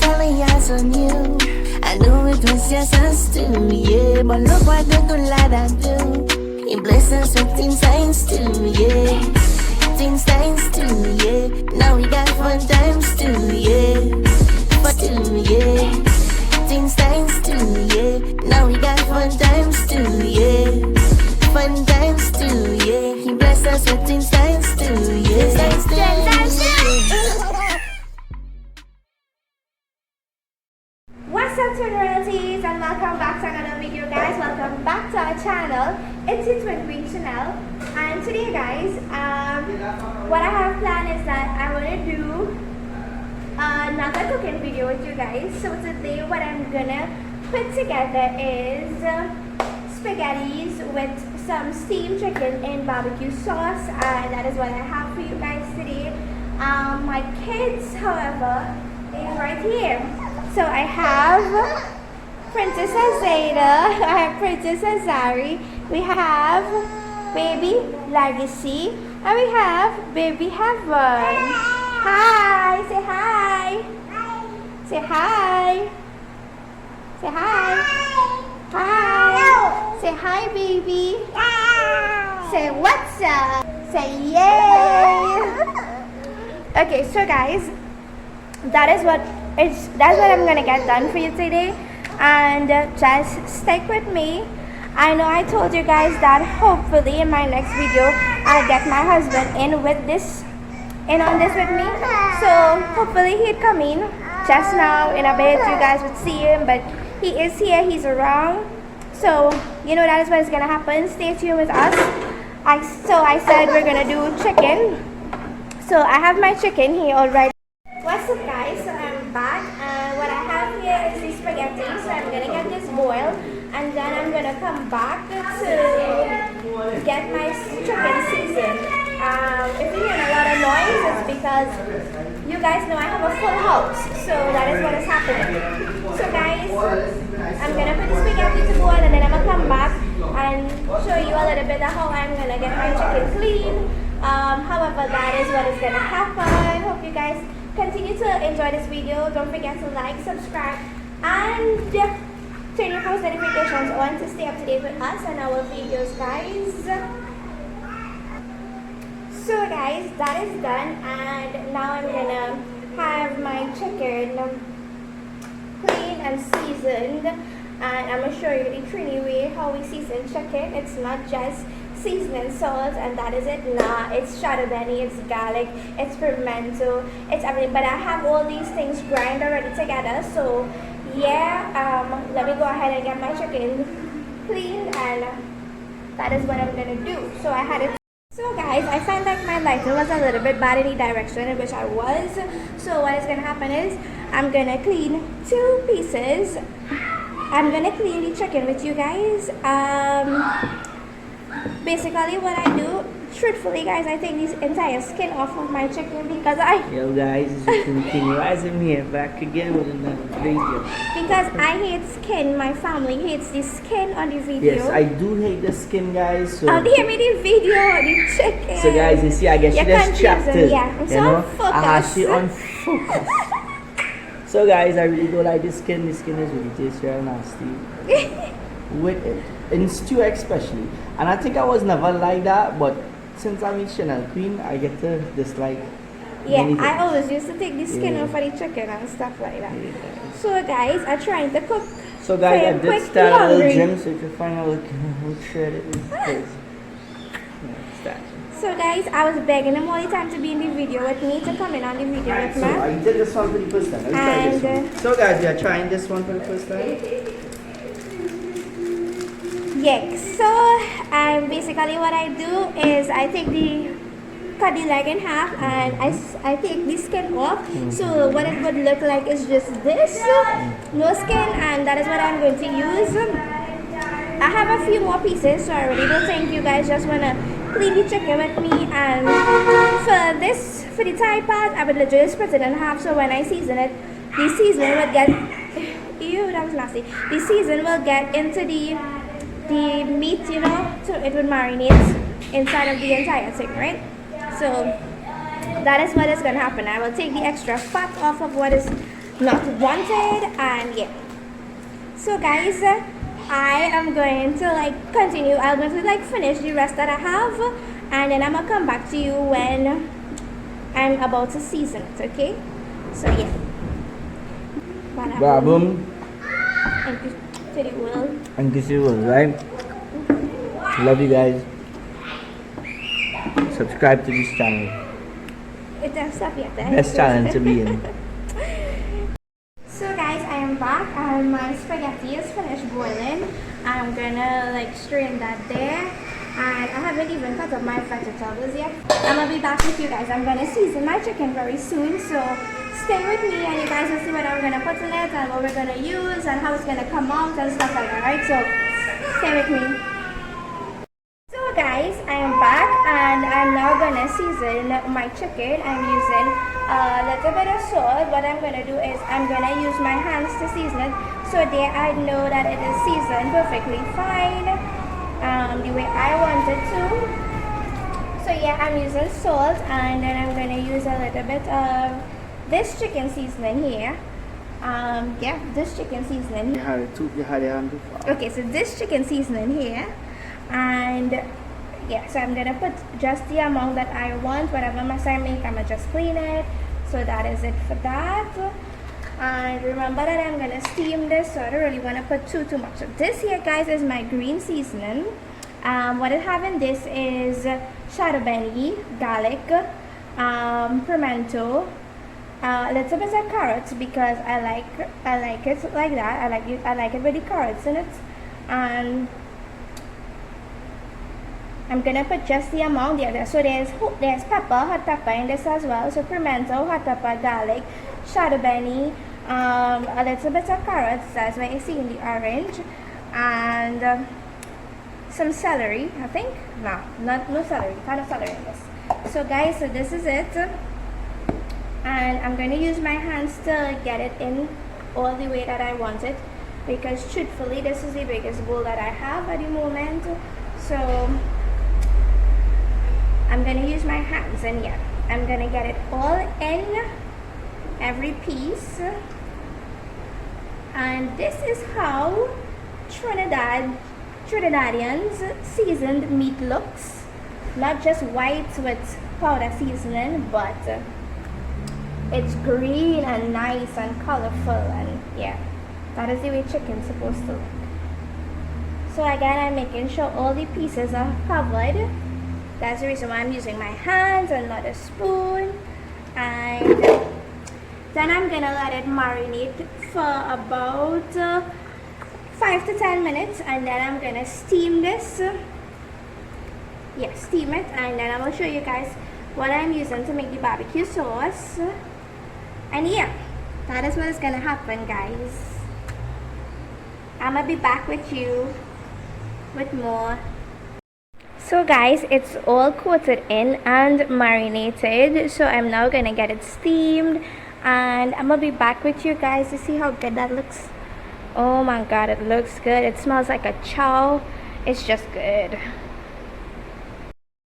all eyes on you. I know it was just us two, yeah. But look what the good lad I do. He blessed us with things times two, yeah. Things times two, yeah. Now we got fun times two, yeah. Fun two, yeah. Things times two, yeah. Now we got fun times two, yeah. Fun times two, yeah. He blessed us with things times two, yeah. Times two, What's up, Twin Royalties, and welcome back to another video, guys. Welcome back to our channel. It's the Twin Queen Chanel, and today, guys, what I have planned is that I want to do another cooking video with you guys. So today, what I'm gonna put together is spaghettis with some steamed chicken in barbecue sauce, and that is what I have for you guys today. My kids, however, is right here. So I have Princess Zayda, I have Princess Azari, we have Baby Legacy, and we have Baby Heaven. Hi, say hi. Say hi. Say hi. Hi. Say hi, baby. Say what's up. Say yay. Okay, so guys, that's what I'm gonna get done for you today, and just stick with me. I know I told you guys that hopefully in my next video I'll get my husband in on this with me, so hopefully he'd come in just now. In a bit you guys would see him, but he is here, he's around, so you know that is what is gonna happen. Stay tuned with us. I said we're gonna do chicken, so I have my chicken here already. What's up, guys? So I'm back, and what I have here is the spaghetti. So I'm gonna get this boiled, and then I'm gonna come back to get my chicken seasoned. If you hear a lot of noise, it's because you guys know I have a full house, so that is what is happening. So guys, I'm gonna put the spaghetti to boil, and then I'm gonna come back and show you a little bit of how I'm gonna get my chicken clean. However, that is what is gonna happen. Hope you guys continue to enjoy this video. Don't forget to like, subscribe, and turn your post notifications on to stay up to date with us and our videos, guys. So guys, that is done, and now I'm gonna have my chicken clean and seasoned, and I'm gonna show you the Trini way how we season chicken. It's not just seasoning, salt, and that is it. Nah, it's shada beni, it's garlic, it's pimento, it's everything. But I have all these things grind already together. So yeah, let me go ahead and get my chicken cleaned, and that is what I'm gonna do. So I had it. So guys, I found like my lighter was a little bit bad in the direction in which I was. So what is gonna happen is I'm gonna clean 2 pieces. I'm gonna clean the chicken with you guys. Basically what I do, truthfully guys, I take this entire skin off of my chicken because Yo guys, it's your King Rising here, back again with another video. Because I hate skin, my family hates the skin on the video. Yes, I do hate the skin, guys. So hear me the video, the chicken. So guys, you see, I get you distracted. Yeah, I'm so unfocused. I have you unfocused. So guys, I really don't like the skin. The skin is really tasty, real nasty. With it, in stew especially. And I think I was never like that, but since I'm a Chanel Queen, I get to dislike. Yeah, I always used to take the skin off of the chicken and stuff like that. Yeah. So guys, I'm trying to cook. So guys, I did start a little gym, so if you find out how shred it is, so guys, I was begging them all the time to be in the video with me, to come in on the video with me. So I did this one for the first time. Let me try this one. So guys, we are trying this one for the first time. Yeah, so basically what I do is I cut the leg in half, and I take the skin off. So what it would look like is just this, no skin, and that is what I'm going to use. I have a few more pieces, so I really don't think you guys just want to clean the chicken with me. And for the Thai part, I would literally split it in half, so when I season it, the seasoning would get, ew, that was nasty. The seasoning will get into the meat, you know, so it would marinate inside of the entire thing, right? So that is what is going to happen. I will take the extra fat off of what is not wanted. And yeah, so guys, I am going to like continue. I'm going to like finish the rest that I have, and then I'm gonna come back to you when I'm about to season it. Okay, so yeah. Boom. And to the world. And this is right. Love you guys. Subscribe to this channel. It doesn't stop yet. Best channel to be in. So guys, I am back and my spaghetti is finished boiling. I'm gonna like strain that there, and I haven't even cut up my vegetables yet. I'm gonna be back with you guys. I'm gonna season my chicken very soon, so stay with me and you guys will see what I'm gonna put in it and what we're gonna use and how it's gonna come out and stuff like that, right? So stay with me. So guys, I am back and I'm now gonna season my chicken. I'm using a little bit of salt. What I'm gonna do is I'm gonna use my hands to season it, so there I know that it is seasoned perfectly fine, the way I want it to. So yeah, I'm using salt, and then I'm gonna use a little bit of this chicken seasoning here. Yeah, this chicken seasoning. You had it on before. Okay, so this chicken seasoning here, and yeah, so I'm gonna put just the amount that I want. Whatever mess I make, I'm gonna just clean it. So that is it for that. And remember that I'm gonna steam this, so I don't really want to put too much. So this here, guys, is my green seasoning. What I have in this is shadow benny, garlic, pimento, a little bit of carrots because I like it like that. I like it with the carrots in it. And I'm gonna put just the amount there. So there's pepper, hot pepper in this as well. So pimento, hot pepper, garlic, shadow benny, a little bit of carrots. That's what you see in the orange, and some celery. I think no celery. Kind of celery in this. So guys, so this is it, and I'm gonna use my hands to get it in all the way that I want it, because truthfully, this is the biggest bowl that I have at the moment. So I'm gonna use my hands, and yeah, I'm gonna get it all in, every piece. And this is how Trinidadians seasoned meat looks. Not just white with powder seasoning, but it's green and nice and colorful, and yeah, that is the way chicken's supposed to look. So again, I'm making sure all the pieces are covered. That's the reason why I'm using my hands and not a spoon. And then I'm gonna let it marinate for about 5 to 10 minutes, and then I'm gonna steam this. Yeah, steam it, and then I will show you guys what I'm using to make the barbecue sauce. And yeah, that is what is gonna happen, guys. I'm gonna be back with you with more. So guys, it's all coated in and marinated, so I'm now gonna get it steamed, and I'm gonna be back with you guys to see how good that looks. Oh my god, it looks good. It smells like a chow. It's just good.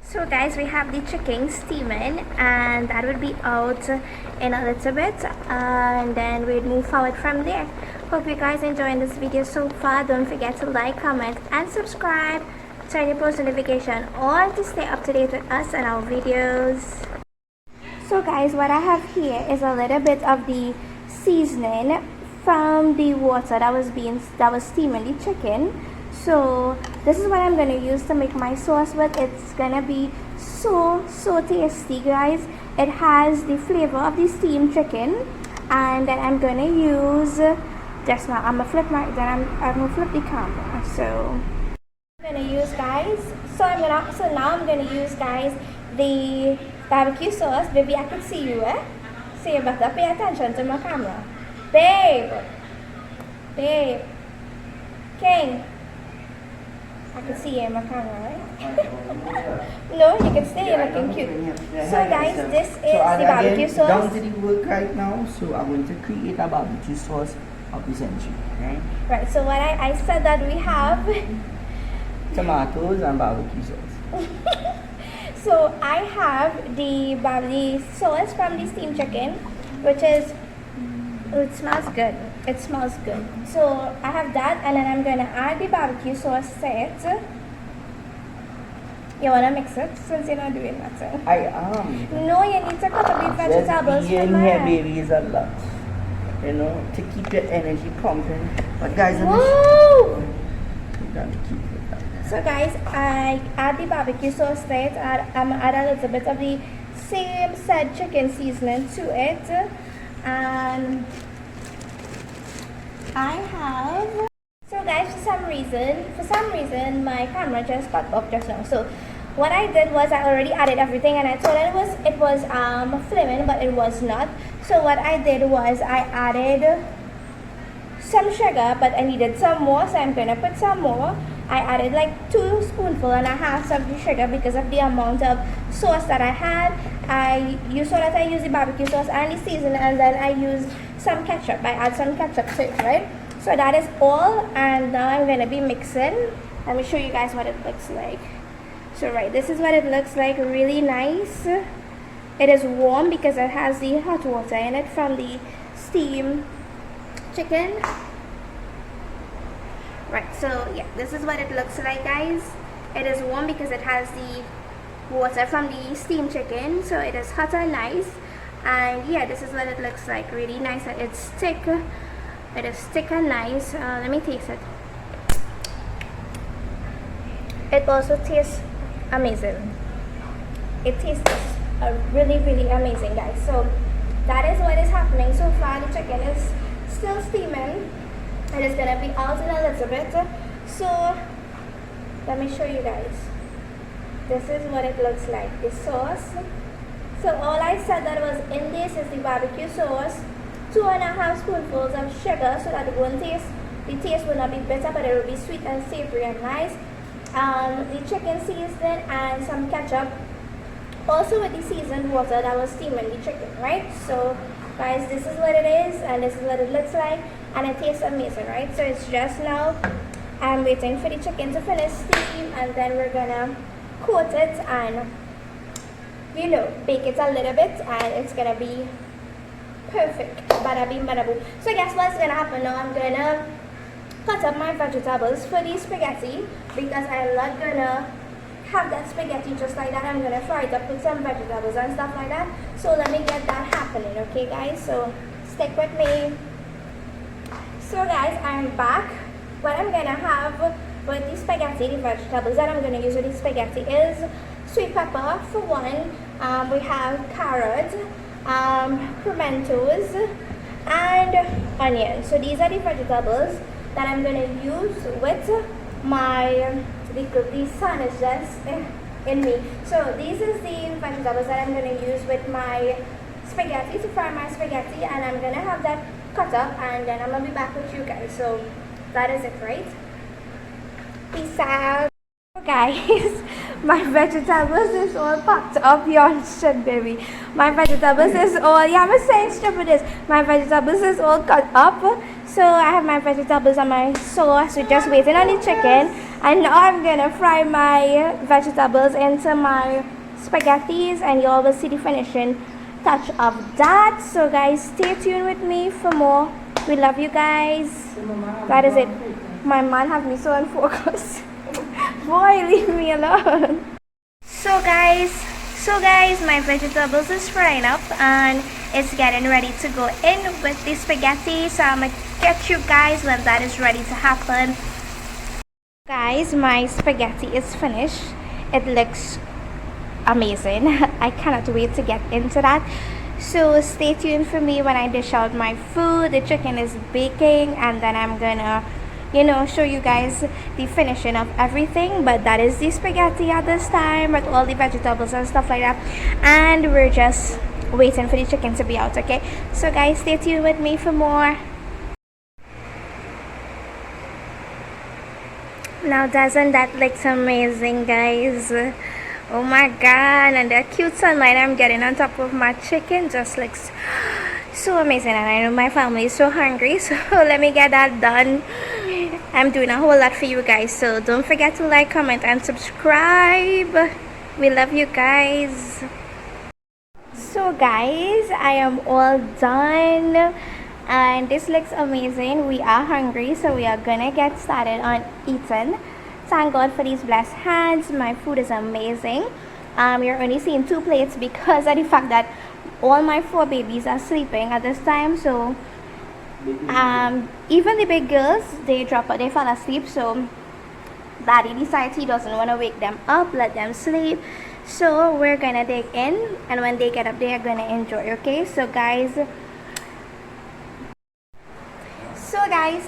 So guys, we have the chicken steaming, and that will be out in a little bit, and then we'll move forward from there. Hope you guys enjoying this video so far. Don't forget to like, comment, and subscribe. Turn your post notification on to stay up to date with us and our videos. So guys, what I have here is a little bit of the seasoning from the water that was steaming the chicken. So this is what I'm gonna use to make my sauce with. It's gonna be so tasty, guys. It has the flavor of the steamed chicken, and then I'm gonna use just now. I'm gonna flip the camera. So I'm gonna use, guys. So now I'm gonna use, guys, the barbecue sauce. Baby, I could see you, eh? So you better pay attention to my camera, babe. King, I can see you in my camera, right? No, you can stay looking cute. So guys, this is the barbecue sauce. Down to the work right now, so I'm going to create a barbecue sauce of the century. Right, so what I said that we have tomatoes and barbecue sauce. So I have the sauce from the steamed chicken, which is Oh, it smells good. It smells good. So I have that, and then I'm gonna add the barbecue sauce to it. You wanna mix it since you're not doing that? So. I am. No, you need to cut up the vegetables Just being for here, that. baby, is a lot. You know, to keep your energy pumping. But guys, I'm Woo! gonna keep it that. So guys, I add the barbecue sauce to it. I'm add a little bit of the same said chicken seasoning to it, and I have. So guys, for some reason, my camera just cut off just now. So what I did was I already added everything, and I thought it was flaming, but it was not. So what I did was I added some sugar, but I needed some more, so I'm gonna put some more. I added like 2 spoonfuls and a half of the sugar because of the amount of sauce that I had. You saw that I used the barbecue sauce and the seasoning, and then I used some ketchup. I add some ketchup to it, right? So that is all, and now I'm gonna be mixing. Let me show you guys what it looks like. So right, this is what it looks like. Really nice. It is warm because it has the hot water in it from the steam chicken. Right, so yeah, this is what it looks like, guys. It is warm because it has the water from the steam chicken, so it is hot and nice. And yeah, this is what it looks like. Really nice. It's thick. It is thick and nice. Let me taste it. It also tastes amazing. It tastes really, really amazing, guys. So that is what is happening so far. The chicken is still steaming. It is gonna be out in a little bit. So let me show you guys. This is what it looks like. The sauce. So all I said that was in this is the barbecue sauce, 2.5 spoonfuls of sugar, so that the taste will not be bitter, but it will be sweet and savory and nice. The chicken seasoning and some ketchup, also with the seasoned water that was steaming the chicken, right? So guys, this is what it is, and this is what it looks like, and it tastes amazing, right? So it's just now I'm waiting for the chicken to finish steam, and then we're gonna coat it and, you know, bake it a little bit, and it's gonna be perfect. Bada bing, bada boom. So guess what's gonna happen now? I'm gonna cut up my vegetables for the spaghetti, because I'm not gonna have that spaghetti just like that. I'm gonna fry it up with some vegetables and stuff like that. So let me get that happening, okay guys? So stick with me. So guys, I'm back. What I'm gonna have with the spaghetti, the vegetables that I'm gonna use with the spaghetti is sweet pepper for one. We have carrot, pimentos, and onions. So these are the vegetables that I'm gonna use with my the sun is just in me. So these is the vegetables that I'm gonna use with my spaghetti to fry my spaghetti, and I'm gonna have that cut up, and then I'm gonna be back with you guys. So that is it, right? Peace out. Guys, my vegetables is all packed up beyond shit, baby. My vegetables is all, yeah, I'm saying stupid this. My vegetables is all cut up. So I have my vegetables and my sauce. We're just waiting on the chicken. And now I'm gonna fry my vegetables into my spaghettis, and you all will see the finishing touch of that. So guys, stay tuned with me for more. We love you guys. That is it. My man have me so unfocused. Boy, leave me alone. So guys, my vegetables is frying up and it's getting ready to go in with the spaghetti. So I'm gonna get you guys when that is ready to happen. Guys, my spaghetti is finished. It looks amazing. I cannot wait to get into that. So stay tuned for me when I dish out my food. The chicken is baking, and then I'm gonna, you know, show you guys the finishing of everything. But that is the spaghetti at this time with all the vegetables and stuff like that, and we're just waiting for the chicken to be out. Okay, so guys, stay tuned with me for more. Now doesn't that look amazing, guys? Oh my god, and the cute sunlight I'm getting on top of my chicken just looks so amazing, and I know my family is so hungry, so let me get that done. I'm doing a whole lot for you guys, so don't forget to like, comment, and subscribe. We love you guys. So guys, I am all done and this looks amazing. We are hungry, so we are gonna get started on eating. Thank God for these blessed hands. My food is amazing. You're only seeing 2 plates because of the fact that all my 4 babies are sleeping at this time. So even the big girls, they fell asleep. So Daddy decides he doesn't want to wake them up, let them sleep. So we're gonna dig in, and when they get up, they are gonna enjoy. Okay, so guys,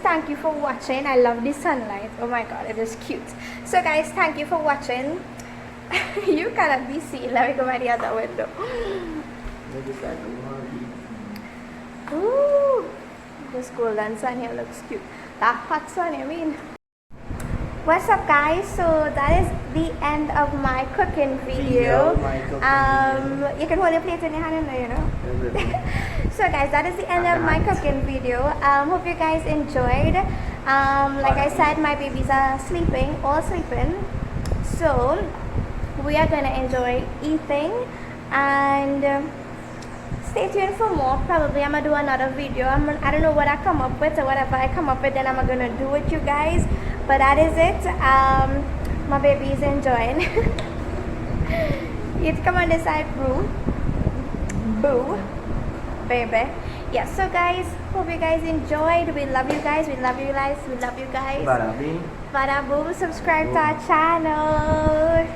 thank you for watching. I love the sunlight. Oh my god, it is cute. So guys, thank you for watching. You cannot be seen. Let me go by the other window. Ooh, this golden sun here looks cute. That hot sun, I mean. What's up, guys? So that is the end of my cooking video. You can hold your plate in your hand, you know. So guys, that is the end of my cooking video. Hope you guys enjoyed. Like I said, my babies are sleeping, all sleeping. So we are gonna enjoy eating, and stay tuned for more. Probably I'm gonna do another video. I don't know what I come up with, or whatever I come up with, then I'm gonna do with you guys. But that is it. My baby is enjoying. It's come on this side, boo, baby. Yeah, so guys, hope you guys enjoyed. We love you guys. We love you guys. We love you guys. Bada bing. Bada boom. Subscribe to our channel.